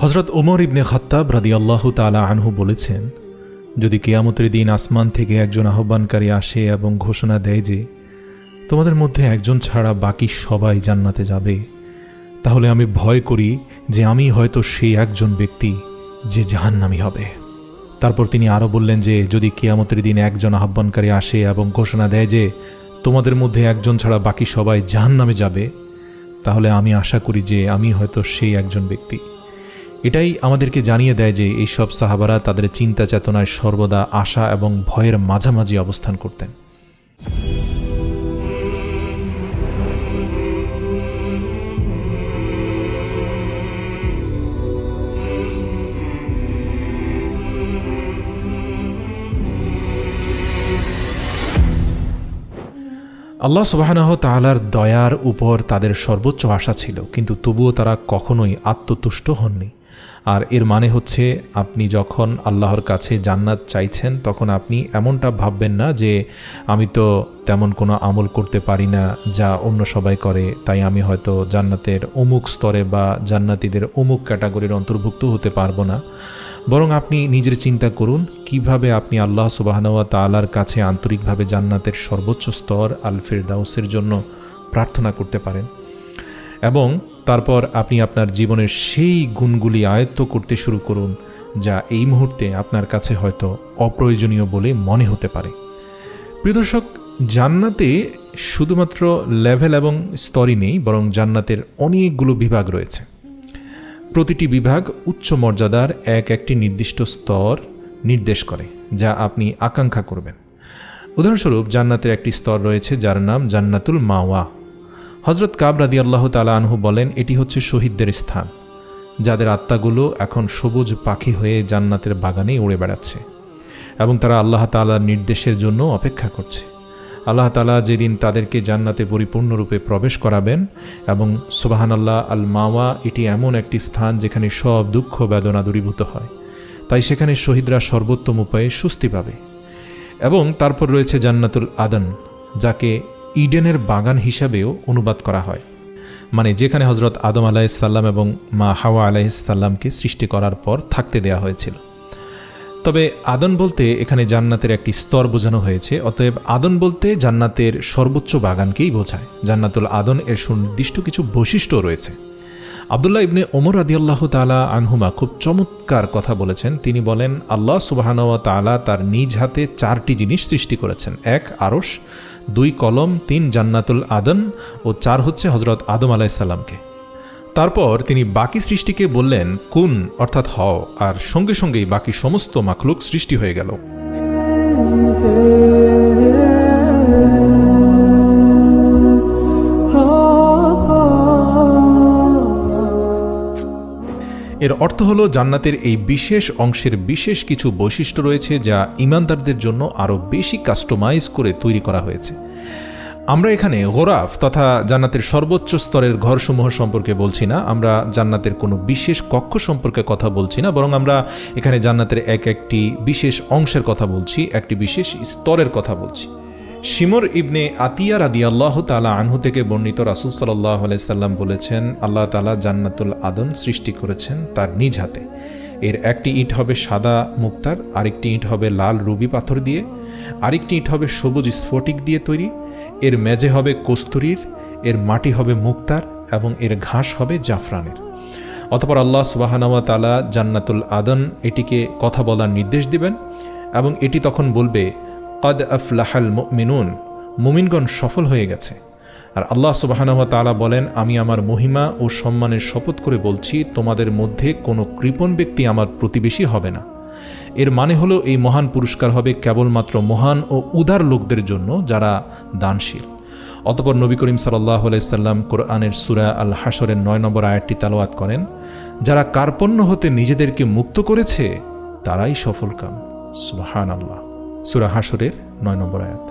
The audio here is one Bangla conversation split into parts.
হযরত ওমর ইবনে খাত্তাব রাদিয়াল্লাহু তাআলা আনহু বলেছেন, যদি কিয়ামতের দিন আসমান থেকে একজন আহ্বানকারী আসে এবং ঘোষণা দেয় যে তোমাদের মধ্যে একজন ছাড়া বাকি সবাই জান্নাতে যাবে, তাহলে আমি ভয় করি যে আমি হয়তো সেই একজন ব্যক্তি যে জাহান্নামী হবে। তারপর তিনি আরও বললেন যে যদি কিয়ামতের দিন একজন আহ্বানকারী আসে এবং ঘোষণা দেয় যে তোমাদের মধ্যে একজন ছাড়া বাকি সবাই জাহান্নামে যাবে, তাহলে আমি আশা করি যে আমি হয়তো সেই একজন ব্যক্তি। এটাই আমাদেরকে জানিয়ে দেয় যে এইসব সাহাবারা তাদের চিন্তা চেতনায় সর্বদা আশা এবং ভয়ের মাঝামাঝি অবস্থান করতেন। আল্লাহ সুবহানাহু ওয়া তাআলার দয়ার উপর তাদের সর্বোচ্চ আশা ছিল, কিন্তু তবুও তারা কখনোই আত্মতুষ্ট হননি। আর এর মানে হচ্ছে আপনি যখন আল্লাহর কাছে জান্নাত চাইছেন তখন আপনি এমনটা ভাববেন না যে আমি তো তেমন কোনো আমল করতে পারি না যা অন্য সবাই করে, তাই আমি হয়তো জান্নাতের অমুক স্তরে বা জান্নাতীদের অমুক ক্যাটাগরির অন্তর্ভুক্ত হতে পারবো না। বরং আপনি নিজের চিন্তা করুন কিভাবে আপনি আল্লাহ সুবহানাহু ওয়া তাআলার কাছে আন্তরিকভাবে জান্নাতের সর্বোচ্চ স্তর আল ফিরদাউসের জন্য প্রার্থনা করতে পারেন, এবং তারপর আপনি আপনার জীবনের সেই গুণগুলি আয়ত্ত করতে শুরু করুন যা এই মুহূর্তে আপনার কাছে হয়তো অপ্রয়োজনীয় বলে মনে হতে পারে। প্রিয় দর্শক, জান্নাতে শুধুমাত্র লেভেল এবং স্তরই নেই, বরং জান্নাতের অনেকগুলো বিভাগ রয়েছে। প্রতিটি বিভাগ উচ্চ মর্যাদার একটি নির্দিষ্ট স্তর নির্দেশ করে যা আপনি আকাঙ্ক্ষা করবেন। উদাহরণস্বরূপ জান্নাতের একটি স্তর রয়েছে যার নাম জান্নাতুল মাওয়া। হযরত কাব রাদিয়াল্লাহু তাআলা আনহু বলেন, এটি হচ্ছে শহীদদের স্থান, যাদের আত্মাগুলো এখন সবুজ পাখি হয়ে জান্নাতের বাগানে উড়ে বেড়াচ্ছে এবং তারা আল্লাহ তাআলার নির্দেশের জন্য অপেক্ষা করছে। আল্লাহ তাআলা যেদিন তাদেরকে জান্নাতে পরিপূর্ণরূপে প্রবেশ করাবেন, এবং সুবহানাল্লাহ, আল মাওয়া এটি এমন একটি স্থান যেখানে সব দুঃখ বেদনা দূরীভূত হয়, তাই সেখানে শহীদরা সর্বোত্তম উপায়ে স্বস্তি পাবে। এবং তারপর রয়েছে জান্নাতুল আদন, যাকে ইডেনের বাগান হিসাবেও অনুবাদ করা হয়, মানে যেখানে হযরত আদম আলাইহিসসালাম এবং মা হাওয়া আলাইহিসসালামকে সৃষ্টি করার পর থাকতে দেয়া হয়েছিল। তবে আদন বলতে এখানে জান্নাতের একটি স্তর বোঝানো হয়েছে, অতএব আদন বলতে জান্নাতের সর্বোচ্চ বাগানকেই বোঝায়। জান্নাতুল আদন এর সুনির্দিষ্ট কিছু বৈশিষ্ট্য রয়েছে। আব্দুল্লাহ ইবনে ওমর রাদিয়াল্লাহু তাআলা আনহুমা খুব চমৎকার কথা বলেছেন। তিনি বলেন, আল্লাহ সুবহানাহু ওয়া তাআলা তার নিজ হাতে 4টি জিনিস সৃষ্টি করেছেন। 1 আরশ, 2 কলম, 3 জান্নাতুল আদন ও 4 হচ্ছে হযরত আদম আলাইহিসসালামকে। তারপর তিনি বাকি সৃষ্টিকে বললেন কুন, অর্থাৎ হও, আর সঙ্গে সঙ্গেই বাকি সমস্ত মাখলুক সৃষ্টি হয়ে গেল। এর অর্থ হলো জান্নাতের এই বিশেষ অংশের বিশেষ কিছু বৈশিষ্ট্য রয়েছে যা ঈমানদারদের জন্য আরও বেশি কাস্টমাইজ করে তৈরি করা হয়েছে। আমরা এখানে গোরাফ তথা জান্নাতের সর্বোচ্চ স্তরের ঘরসমূহ সম্পর্কে বলছি না, আমরা জান্নাতের কোনো বিশেষ কক্ষ সম্পর্কে কথা বলছি না, বরং আমরা এখানে জান্নাতের একটি বিশেষ অংশের কথা বলছি, একটি বিশেষ স্তরের কথা বলছি। শিমর ইবনে আতিয়া রাদিয়াল্লাহু তাআলা আনহু থেকে বর্ণিত, রাসূল সাল্লাল্লাহু আলাইহি সাল্লাম বলেছেন, আল্লাহ তাআলা জান্নাতুল আদন সৃষ্টি করেছেন তার নিজ হাতে। এর একটি ইট হবে সাদা মুক্তার, আরেকটি ইট হবে লাল রুবি পাথর দিয়ে, আরেকটি ইট হবে সবুজ স্ফটিক দিয়ে তৈরি, এর মেঝে হবে কস্তুরীর, এর মাটি হবে মুক্তার এবং এর ঘাস হবে জাফরানের। অতঃপর আল্লাহ সুবহানাহু ওয়া তাআলা জান্নাতুল আদন এটিকে কথা বলার নির্দেশ দিবেন এবং এটি তখন বলবে, কদ আফলাহাল মুমিনুন, মুমিনগণ সফল হয়ে গেছে। আর আল্লাহ সুবহানাহু ওয়া তাআলা বলেন, আমি আমার মহিমা ও সম্মানের শপথ করে বলছি, তোমাদের মধ্যে কোনো কৃপণ ব্যক্তি আমার প্রতিবেশী হবে না। এর মানে হলো এই মহান পুরস্কার হবে কেবলমাত্র মহান ও উদার লোকদের জন্য যারা দানশীল। অতঃপর নবী করিম সাল্লাল্লাহু আলাইহি সাল্লাম কোরআনের সূরা আল হাশরের 9 নম্বর আয়াতটি তেলাওয়াত করেন, যারা কার্পণ্য হতে নিজেদেরকে মুক্ত করেছে তারাই সফলকাম। সুবহানাল্লাহ, সূরা হাশরের 9 নম্বর আয়াত।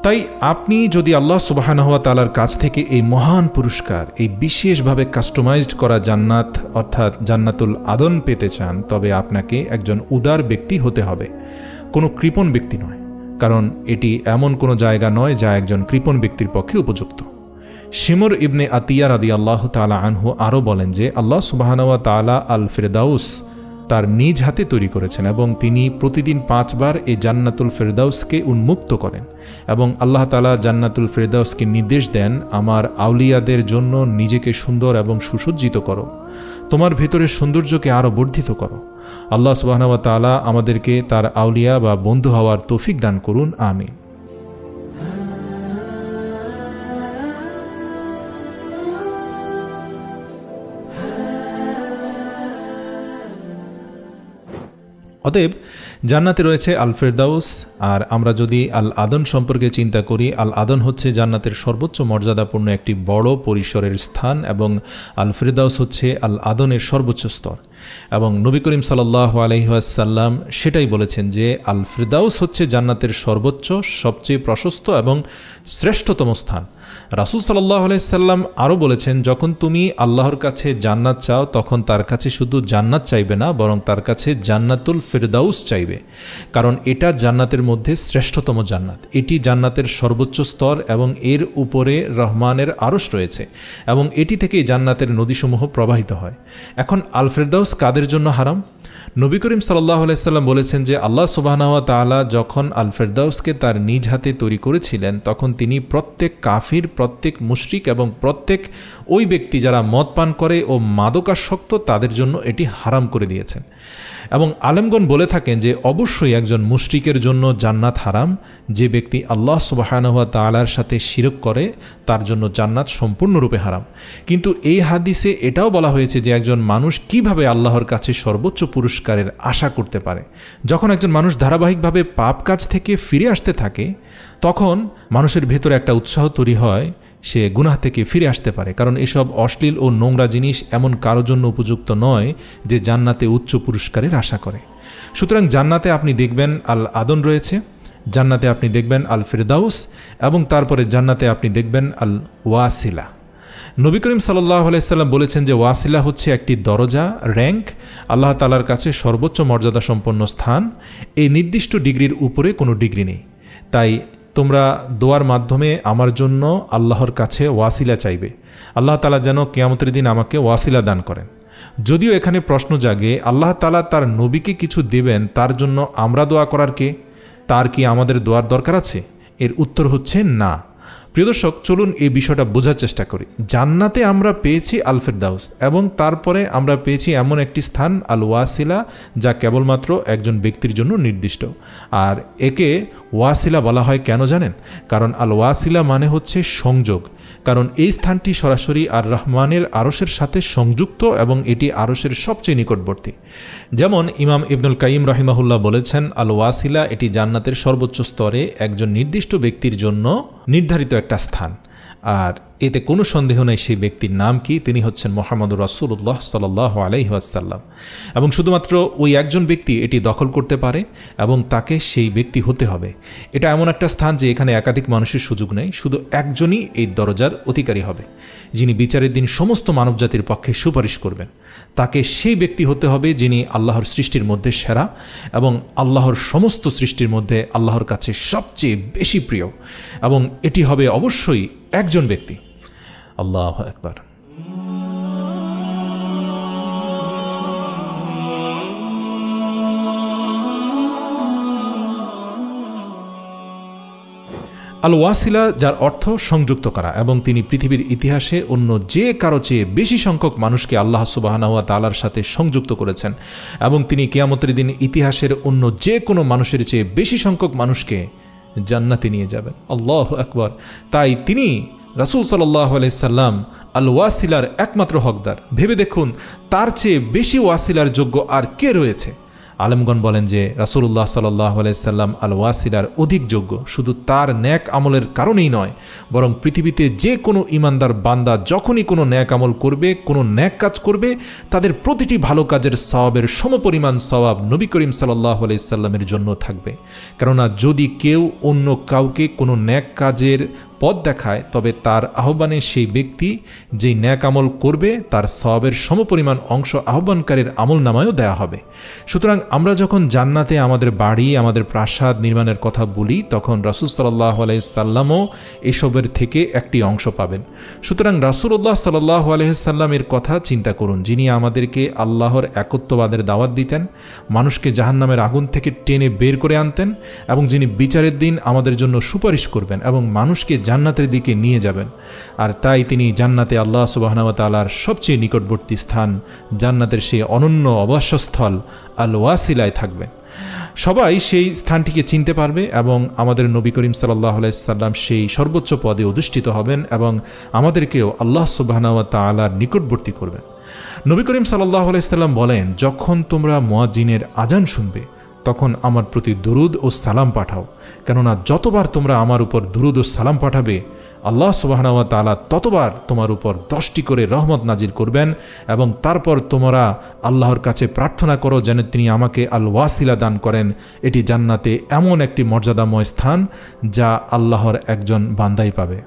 তাই আপনি যদি আল্লাহ সুবহানাহু ওয়া তাআলার কাছ থেকে এই মহান পুরস্কার, এই বিশেষভাবে কাস্টমাইজড করা জান্নাত অর্থাৎ জান্নাতুল আদন পেতে চান, তবে আপনাকে একজন উদার ব্যক্তি হতে হবে, কোনো কৃপণ ব্যক্তি নয়, কারণ এটি এমন কোনো জায়গা নয় যা একজন কৃপণ ব্যক্তির পক্ষে উপযুক্ত। শিমর ইবনে আতিয়া রাদিয়াল্লাহু তাআলা আনহু আরও বলেন যে আল্লাহ সুবহানাহু ওয়া তাআলা আল ফিরদাউস তার নিজ হাতে তৈরি করেছেন এবং তিনি প্রতিদিন 5 বার এই জান্নাতুল ফিরদাউসকে উন্মুক্ত করেন এবং আল্লাহ তাআলা জান্নাতুল ফিরদাউসকে নির্দেশ দেন, আমার আউলিয়াদের জন্য নিজেকে সুন্দর এবং সুসজ্জিত করো, তোমার ভেতরের সৌন্দর্যকে আরও বর্ধিত করো। আল্লাহ সুবহানাহু ওয়া তাআলা আমাদেরকে তার আউলিয়া বা বন্ধু হওয়ার তৌফিক দান করুন, আমিন। অতএব জান্নাতে রয়েছে আল ফিরদাউস। আর আমরা যদি আল আদন সম্পর্কে চিন্তা করি, আল আদন হচ্ছে জান্নাতের সর্বোচ্চ মর্যাদাপূর্ণ একটি বড় পরিসরের স্থান এবং আল ফিরদাউস হচ্ছে আল আদনের সর্বোচ্চ স্তর। এবং নবী করিম সাল্লাল্লাহু আলাইহি ওয়াসাল্লাম সেটাই বলেছেন যে আল ফিরদাউস হচ্ছে জান্নাতের সর্বোচ্চ, সবচেয়ে প্রশস্ত এবং শ্রেষ্ঠতম স্থান। রাসূল সাল্লাল্লাহু আলাইহি ওয়াসাল্লাম আরও বলেছেন, যখন তুমি আল্লাহর কাছে জান্নাত চাও তখন তার কাছে শুধু জান্নাত চাইবে না, বরং তার কাছে জান্নাতুল ফিরদাউস চাইবে, কারণ এটা জান্নাতের মধ্যে শ্রেষ্ঠতম জান্নাত, এটি জান্নাতের সর্বোচ্চ স্তর এবং এর উপরে রহমানের আরশ রয়েছে এবং এটি থেকেই জান্নাতের নদীসমূহ প্রবাহিত হয়। এখন আল ফিরদাউস কাদের জন্য হারাম? নবী করিম সাল্লাল্লাহু আলাইহি ওয়াসাল্লাম বলেছেন যে আল্লাহ সুবহানাহু ওয়া তাআলা যখন আল ফিরদাউসকে তার নিজ হাতে তৈরি করেছিলেন তখন তিনি প্রত্যেক কাফির, প্রত্যেক মুশরিক এবং প্রত্যেক ওই ব্যক্তি যারা মদ পান করে ও মাদকাসক্ত তাদের জন্য এটি হারাম করে দিয়েছেন। এবং আলেমগণ বলে থাকেন যে অবশ্যই একজন মুশরিকের জন্য জান্নাত হারাম, যে ব্যক্তি আল্লাহ সুবহানাহু ওয়া তাআলার সাথে শিরক করে তার জন্য জান্নাত সম্পূর্ণরূপে হারাম। কিন্তু এই হাদিসে এটাও বলা হয়েছে যে একজন মানুষ কিভাবে আল্লাহর কাছে সর্বোচ্চ পুরস্কারের আশা করতে পারে। যখন একজন মানুষ ধারাবাহিকভাবে পাপ কাজ থেকে ফিরে আসতে থাকে তখন মানুষের ভেতরে একটা উৎসাহ তৈরি হয়, সে গুনাহ থেকে ফিরে আসতে পারে, কারণ এসব অশ্লীল ও নোংরা জিনিস এমন কারো জন্য উপযুক্ত নয় যে জান্নাতে উচ্চ পুরস্কারের আশা করে। সুতরাং জান্নাতে আপনি দেখবেন আল আদন রয়েছে, জান্নাতে আপনি দেখবেন আল ফিরদাউস এবং তারপরে জান্নাতে আপনি দেখবেন আল ওয়াসিলা। নবী করিম সাল্লাল্লাহু আলাইহি ওয়াসাল্লাম বলেছেন যে ওয়াসিলা হচ্ছে একটি দরজা, র্যাঙ্ক, আল্লাহ তাআলার কাছে সর্বোচ্চ মর্যাদা সম্পন্ন স্থান। এই নির্দিষ্ট ডিগ্রির উপরে কোনো ডিগ্রি নেই। তাই তোমরা দোয়ার মাধ্যমে আমার জন্য আল্লাহর কাছে ওয়াসিলা চাইবে, আল্লাহ তাআলা যেন কিয়ামতের দিন আমাকে ওয়াসিলা দান করেন। যদিও এখানে প্রশ্ন জাগে, আল্লাহ তাআলা তার নবীকে কিছু দেবেন, তার জন্য আমরা দোয়া করার কে? তার কি আমাদের দোয়ার দরকার আছে? এর উত্তর হচ্ছে না। প্রিয় দর্শক, চলুন এই বিষয়টা বোঝার চেষ্টা করি। জান্নাতে আমরা পেয়েছি আল ফিরদাউস এবং তারপরে আমরা পেয়েছি এমন একটি স্থান আল ওয়াসিলা যা কেবলমাত্র একজন ব্যক্তির জন্য নির্দিষ্ট। আর একে ওয়াসিলা বলা হয় কেন জানেন? কারণ আল ওয়াসিলা মানে হচ্ছে সংযোগ, কারণ এই স্থানটি সরাসরি আর রহমানের আরশের সাথে সংযুক্ত এবং এটি আরশের সবচেয়ে নিকটবর্তী। যেমন ইমাম ইবনুল কাইয়িম রাহিমাহুল্লাহ বলেছেন, আল ওয়াসিলা এটি জান্নাতের সর্বোচ্চ স্তরে একজন নির্দিষ্ট ব্যক্তির জন্য নির্ধারিত একটা স্থান। আর এতে কোনো সন্দেহ নেই সেই ব্যক্তির নাম কি, তিনি হচ্ছেন মুহাম্মদুর রাসূলুল্লাহ সাল্লাল্লাহু আলাইহি ওয়াসাল্লাম। এবং শুধুমাত্র ওই একজন ব্যক্তি এটি দখল করতে পারে এবং তাকে সেই ব্যক্তি হতে হবে। এটা এমন একটা স্থান যে এখানে একাধিক মানুষের সুযোগ নেই, শুধু একজনই এই দরজার অধিকারী হবে, যিনি বিচারের দিন সমস্ত মানবজাতির পক্ষে সুপারিশ করবেন। তাকে সেই ব্যক্তি হতে হবে যিনি আল্লাহর সৃষ্টির মধ্যে সেরা এবং আল্লাহর সমস্ত সৃষ্টির মধ্যে আল্লাহর কাছে সবচেয়ে বেশি প্রিয়, এবং এটি হবে অবশ্যই একজন ব্যক্তি। আল্লাহু আকবার। আল ওয়াসিলা, যার অর্থ সংযুক্ত করা, এবং তিনি পৃথিবীর ইতিহাসে অন্য যে কারো চেয়ে বেশি সংখ্যক মানুষকে আল্লাহ সুবহানাহু ওয়া তাআলার সাথে সংযুক্ত করেছেন এবং তিনি কিয়ামতের দিন ইতিহাসের অন্য যে কোনো মানুষের চেয়ে বেশি সংখ্যক মানুষকে জান্নাতে নিয়ে যাবেন। আল্লাহু আকবার। তাই তিনি রাসূল সাল্লাল্লাহু আলাইহি সাল্লাম আল ওয়াসিলার একমাত্র হকদার। ভেবে দেখুন, তার চেয়ে বেশি ওয়াসিলার যোগ্য আর কে রয়েছে? আলেমগণ বলেন যে রাসূলুল্লাহ সাল্লাল্লাহু আলাইহি সাল্লাম আল ওয়াসিলার অধিক যোগ্য, শুধু তার ন্যাক আমলের কারণেই নয়, বরং পৃথিবীতে যে কোনো ইমানদার বান্দা যখনই কোনো ন্যাক আমল করবে, কোনো ন্যাক কাজ করবে, তাদের প্রতিটি ভালো কাজের সওয়াবের সমপরিমাণ সওয়াব নবী করিম সাল্লাল্লাহু আলাইহি সাল্লামের জন্য থাকবে। কেননা যদি কেউ অন্য কাউকে কোনো ন্যাক কাজের পথ দেখায়, তবে তার আহ্বানে সেই ব্যক্তি যেই ন্যাক আমল করবে তার সওয়াবের সমপরিমাণ অংশ আহ্বানকারীর আমল নামায়ও দেওয়া হবে। সুতরাং আমরা যখন জান্নাতে আমাদের বাড়ি, আমাদের প্রাসাদ নির্মাণের কথা বলি, তখন রাসূল সাল্লাল্লাহু আলাইহি সাল্লামও এসবের থেকে একটি অংশ পাবেন। সুতরাং রাসূলুল্লাহ সাল্লাল্লাহু আলাইহি সাল্লামের কথা চিন্তা করুন, যিনি আমাদেরকে আল্লাহর একত্ববাদের দাওয়াত দিতেন, মানুষকে জাহান্নামের আগুন থেকে টেনে বের করে আনতেন, এবং যিনি বিচারের দিন আমাদের জন্য সুপারিশ করবেন এবং মানুষকে জান্নাতের দিকে নিয়ে যাবেন। আর তাই তিনি জান্নাতে আল্লাহ সুবহানাহু ওয়া তাআলার সবচেয়ে নিকটবর্তী স্থান, জান্নাতের সেই অনন্য আবাসস্থল আল ওয়াসিলায় থাকবেন। সবাই সেই স্থানটিকে চিনতে পারবে এবং আমাদের নবী করিম সাল্লাল্লাহু আলাইহি সাল্লাম সেই সর্বোচ্চ পদে অধিষ্ঠিত হবেন এবং আমাদেরকেও আল্লাহ সুবহানাহু ওয়া তাআলার নিকটবর্তী করবেন। নবী করিম সাল্লাল্লাহু আলাইহি সাল্লাম বলেন, যখন তোমরা মুয়াজ্জিনের আজান শুনবে তখন আমার প্রতি দুরুদ ও সালাম পাঠাও, কেননা যতবার তোমরা আমার উপর দুরুদ ও সালাম পাঠাবে আল্লাহ সুবহানাহু ওয়া তাআলা ততবার তোমার উপর 10টি করে রহমত নাজিল করবেন, এবং তারপর তোমরা আল্লাহর কাছে প্রার্থনা করো যেন তিনি আমাকে আল ওয়াসিলা দান করেন। এটি জান্নাতে এমন একটি মর্যাদাময় স্থান যা আল্লাহর একজন বান্দাই পাবে।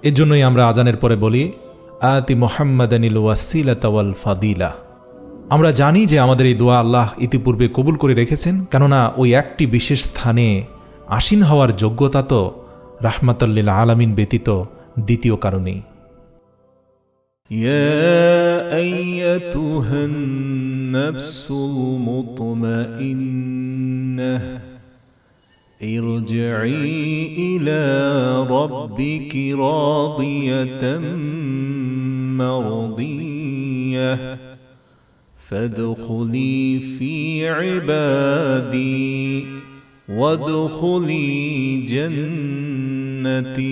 এর জন্যই আমরা আজানের পরে বলি, আতি মুহাম্মাদানিল ওয়াসিলাতা ওয়াল ফাদিলা। আমরা জানি যে আমাদের এই দোয়া আল্লাহ ইতিপূর্বে কবুল করে রেখেছেন, কেননা ওই একটি বিশেষ স্থানে আসীন হওয়ার যোগ্যতা তো রাহমাতাল লিল আলামিন ব্যতীত দ্বিতীয় কারণেই। ইয়া আইয়াতুহান নাফসুল মুতমাইন্নাহ ইরজিই ইলা রাব্বিকি রাদিয়াতাম মারদিয়াহ فادخلي في عبادي وادخلي جنتي